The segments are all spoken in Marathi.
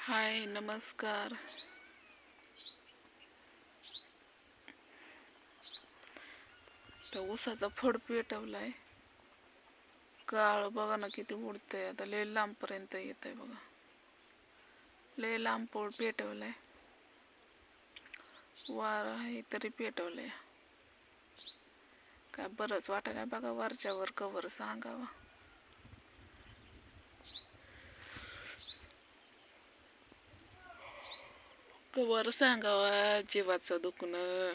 हाय नमस्कार. तर ऊसाचा फड पेटवलाय. काळ बघा ना किती उडतंय. आता लय लांबपर्यंत येत आहे बघा. लय लांब पेटवलाय. वार आहे तरी पेटवलंय. काय बरंच वाटत नाही बघा. वरच्यावर कवर सांगावा. कवर सांगावा जीवाचं दुखणं.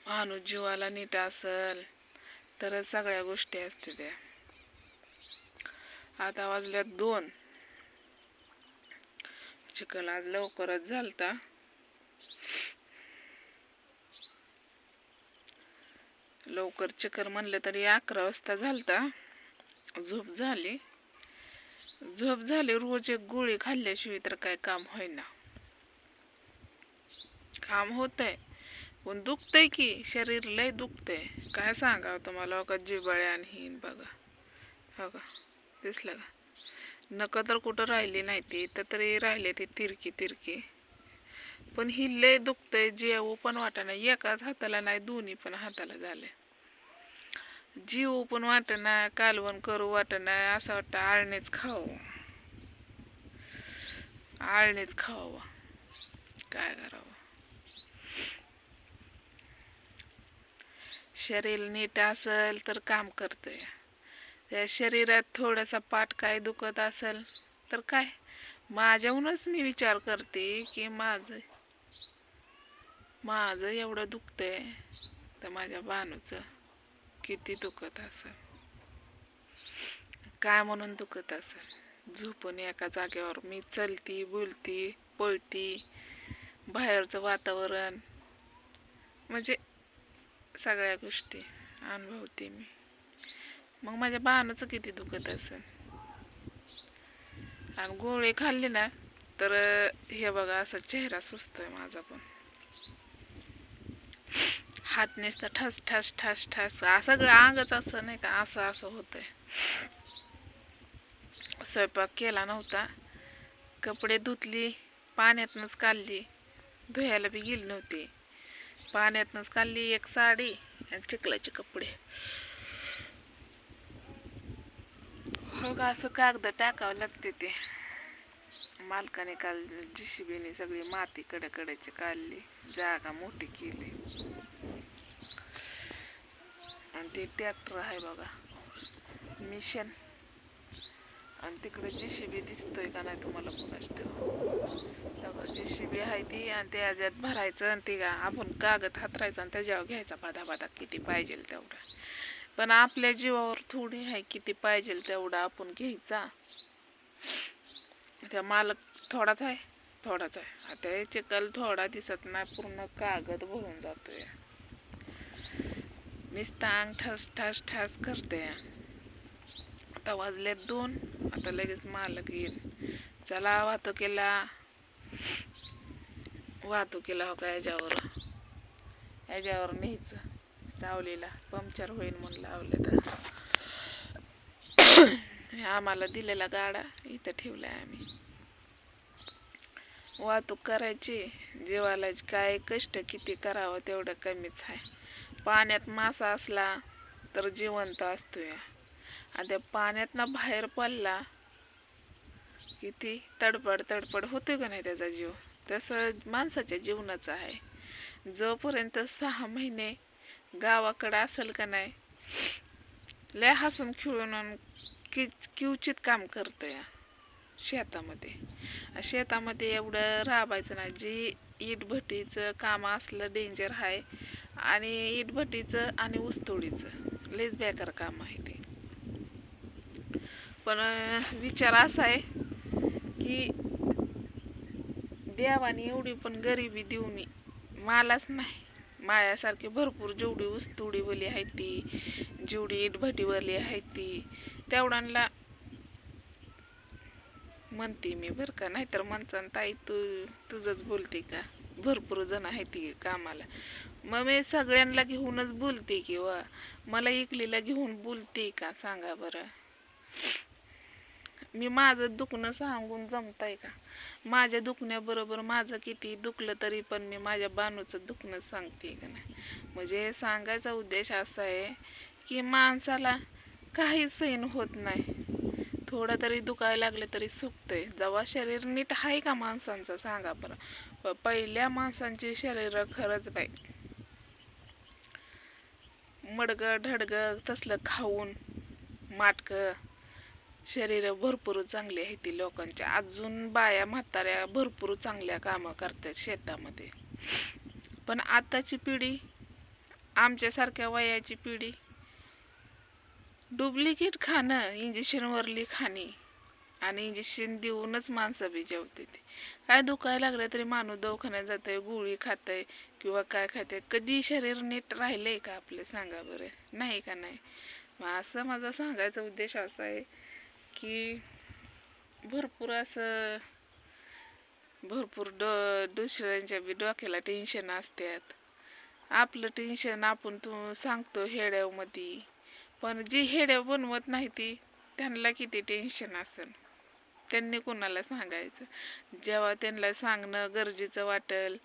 माणूस जीवाला नीट असल तर सगळ्या गोष्टी असते त्या. आता वाजल्यात 2. चिखल आज लवकरच झालता. लवकर चिखल म्हणलं तरी 11 वाजता झालता. झोप झाली. रोज एक गोळी खाल्ल्याशिवाय तर काय काम होईना. काम होतंय पण दुखतंय की. शरीर लय दुखतंय. काय सांगावं तुम्हाला. का जिबाळ्या आणि हिन बघा. हो का दिसलं का. नक तर कुठं राहिली नाही ती. इथं तरी राहिले ती तिरकी. पण ही लय दुखतंय. जेवू पण वाटना. एकाच हाताला नाही दोन्ही पण हाताला झाले. जीव पण वाटना. कालवण करू वाटना. असं वाटतं आळणीच खावावं. काय करावं. शरीर नीट असेल तर काम करतंय. त्या शरीरात थोडासा पाठ काय दुखत असेल तर काय. माझ्याहूनच मी विचार करते की माझं एवढं दुखतंय तर माझ्या बानूचं किती दुखत असेल. काय म्हणून दुखत असेल. झोपून एका जागेवर मी चलती बोलती पळती. बाहेरचं वातावरण म्हणजे सगळ्या गोष्टी अनुभवते मी. मग माझ्या बाणूचं किती दुखत असेल. आणि गोळी खाल्ली ना तर हे बघा असा चेहरा सुचतोय माझा पण. हात नुसता ठस ठस ठस ठस. सगळं अंगच असं नाही का असं होतंय. स्वयंपाक केला नव्हता. कपडे धुतली. पाण्यातनंच काढली. धुयाला बी गेली नव्हती. पाण्यातनंच काढली एक साडी आणि चिखलाचे कपडे. हो का असं कागद टाकावं लागते ते. मालकाने काल JCBने सगळी माती कडेची काढली. जागा मोठी केली. आणि ते ट्रॅक्टर आहे बघा मिशन. आणि तिकडे JCB दिसतोय का नाही तुम्हाला कोणाच ठाऊक. JCB आहे ती. आणि त्याच्यात भरायचं आणि ते आपण कागद हातरायचा आणि त्याच्यावर घ्यायचा बाधा किती पाहिजे तेवढा. पण आपल्या जीवावर थोडी आहे किती पाहिजे तेवढा आपण घ्यायचा. त्या मालक थोडाच आहे. आता हे चिखल थोडा दिसत नाही. पूर्ण कागद भरून जातोय. नुसता अंग ठस ठस करते. आता वाजले 2. आता लगेच मालक येईल. चला वाहतुकीला हो का याच्यावर न्यायचं. सावलीला पंक्चर होईल म्हणून लावले तर. आम्हाला दिलेला गाडा इथं ठेवलाय आम्ही. वाहतूक करायची. जीवाला काय कष्ट किती करावं तेवढं कमीच आहे. पाण्यात मासा असला तर जिवंत असतोय. आणि त्या पाण्यातनं बाहेर पडला किती तडपड होतोय का नाही त्याचा जीव. तसं माणसाच्या जीवनाचं आहे. जोपर्यंत 6 महिने गावाकडं असेल का नाही लय हसून खेळून किवचित काम करतोय शेतामध्ये एवढं राबायचं नाही. जी इटभट्टीचं काम असलं डेंजर आहे. आणि इटभट्टीचं आणि ऊसतोडीचं लयच बेकार काम आहे ते. पण विचार असा आहे की देवाने एवढी पण गरिबी देऊन मालाच नाही. मायासारखी भरपूर जेवढी ऊसतोडीवाली आहे ती, जेवढी इटभट्टीवाली आहे ती, तेवढ्यांना म्हणते मी बरं का. नाहीतर म्हणसान ताई तुझंच बोलते का. भरपूर जण आहे ती कामाला. मग मी सगळ्यांना घेऊनच बोलते किंवा मला एकलीला घेऊन बोलते का सांगा बरं. मी माझं दुखणं सांगून जमतंय का? माझ्या दुखण्याबरोबर माझं किती दुखलं तरी पण मी माझ्या बानूचं दुखणं सांगते का नाही. म्हणजे सांगायचा उद्देश असा आहे की माणसाला काही सहन होत नाही. थोडं तरी दुखायला लागलं तरी सुकतंय. जेव्हा शरीर नीट आहे का माणसांचं सांगा बरं. पहिल्या माणसांची शरीर खरंच बाई मडगं ढडगं तसलं खाऊन माटकं शरीर भरपूर चांगली आहे ती लोकांच्या. अजून बाया म्हाताऱ्या भरपूर चांगल्या कामं करतात शेतामध्ये. पण आताची पिढी, आमच्यासारख्या वयाची पिढी डुप्लिकेट खाणं, इंजेक्शनवरली खाणी आणि इंजेक्शन देऊनच माणसं बी जेवते. ती काय दुखायला लागलं तरी माणूस दवाखान्यात जातंय, गोळी खातंय किंवा काय खातंय. कधी शरीर नीट राहिलंय का आपलं सांगा बरं? नाही का नाही. मग असं माझा सांगायचा उद्देश असा आहे की भरपूर असं भरपूर दुसऱ्यांच्या बी डोक्याला टेन्शन असतात. आपलं टेन्शन आपण सांगतो हेड्यामध्ये, पण जी हेड्या बनवत नाही ती त्यांना किती टेन्शन असेल. त्यांनी कोणाला सांगायचं? जेव्हा त्यांना सांगणं गरजेचं वाटेल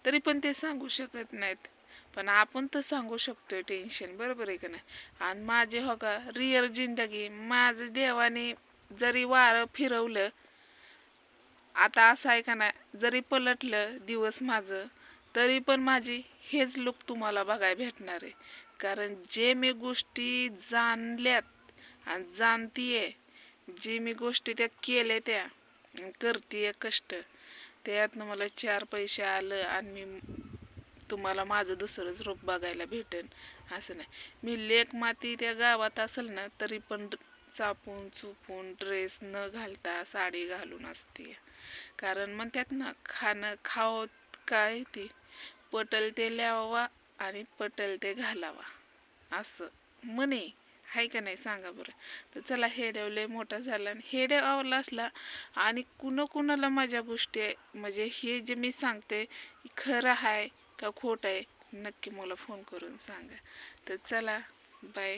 तरी पण ते सांगू शकत नाहीत. पण आपण तर सांगू शकतोय टेन्शन, बरोबर आहे का नाही. आणि माझे हो का रिअल जिंदगी, माझं देवाने जरी वारं फिरवलं, आता असं आहे का नाही, जरी पलटलं दिवस माझं तरी पण माझी हेच लुक तुम्हाला बघायला भेटणार आहे. कारण जे मी गोष्टी जाणल्यात आणि जाणतीये, जे मी गोष्टी त्या केल्या त्या करतीये कष्ट, त्यातनं मला 4 पैसे आलं आणि मी तुम्हाला माझं दुसरंच रूप बघायला भेटेन असं नाही. मी लेक माती त्या गावात असेल ना तरी पण चापून चुपून ड्रेस न घालता साडी घालून असते. कारण म्हणतात ना, खाणं खावं काय ती पटल ते ल्यावा आणि पटल ते घालावा, असं म्हणे आहे का नाही सांगा बरं. तर चला, हेड्याव लय मोठा झाला आणि हेड्याव आवला असला आणि कुणाला माझ्या गोष्टी म्हणजे हे जे मी सांगते खरं आहे का खोटं आहे, नक्की मला फोन करून सांगा. तर चला, बाय.